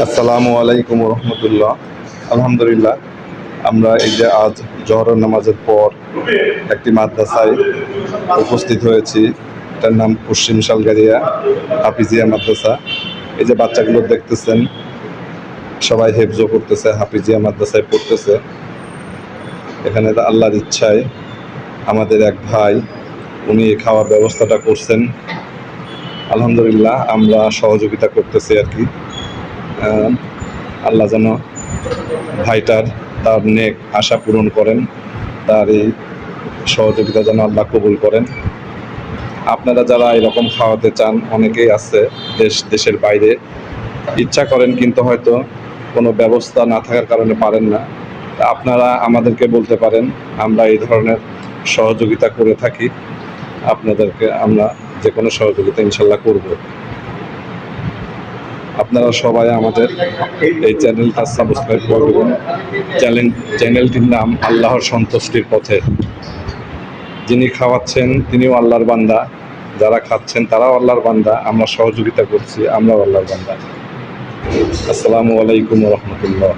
আসসালামু আলাইকুম রহমতুল্লাহ। আলহামদুলিল্লাহ, আমরা এই যে আজ জোহরের নামাজের পর একটি মাদ্রাসায় উপস্থিত হয়েছি। এটার নাম পশ্চিম শালগারিয়া হাফিজিয়া মাদ্রাসা। এই যে বাচ্চাগুলো দেখতেছেন, সবাই হেফজো করতেছে, হাফিজিয়া মাদ্রাসায় পড়তেছে। এখানে আল্লাহর ইচ্ছায় আমাদের এক ভাই উনি খাওয়ার ব্যবস্থাটা করছেন। আলহামদুলিল্লাহ, আমরা সহযোগিতা করতেছি আর কি। আল্লাহ যেন ভাইটার তার নেক আশা পূরণ করেন, তার এই সহযোগিতা যেন আল্লাহ কবুল করেন। আপনারা যারা এরকম খাওয়াতে চান, অনেকেই আছে দেশের বাইরে, ইচ্ছা করেন কিন্তু হয়তো কোনো ব্যবস্থা না থাকার কারণে পারেন না। আপনারা আমাদেরকে বলতে পারেন, আমরা এই ধরনের সহযোগিতা করে থাকি। আপনাদেরকে আমরা যে কোনো সহযোগিতা ইনশাল্লাহ করব। আপনারা সবাই আমাদের এই চ্যানেলটা সাবস্ক্রাইব করবেন। চ্যানেলটির নাম আল্লাহর সন্তুষ্টির পথে। যিনি খাওয়াচ্ছেন তিনিও আল্লাহর বান্দা, যারা খাচ্ছেন তারাও আল্লাহর বান্দা। আমরা সহযোগিতা করছি, আমরাও আল্লাহর বান্দা। আসসালামু আলাইকুম রহমতুল্লাহ।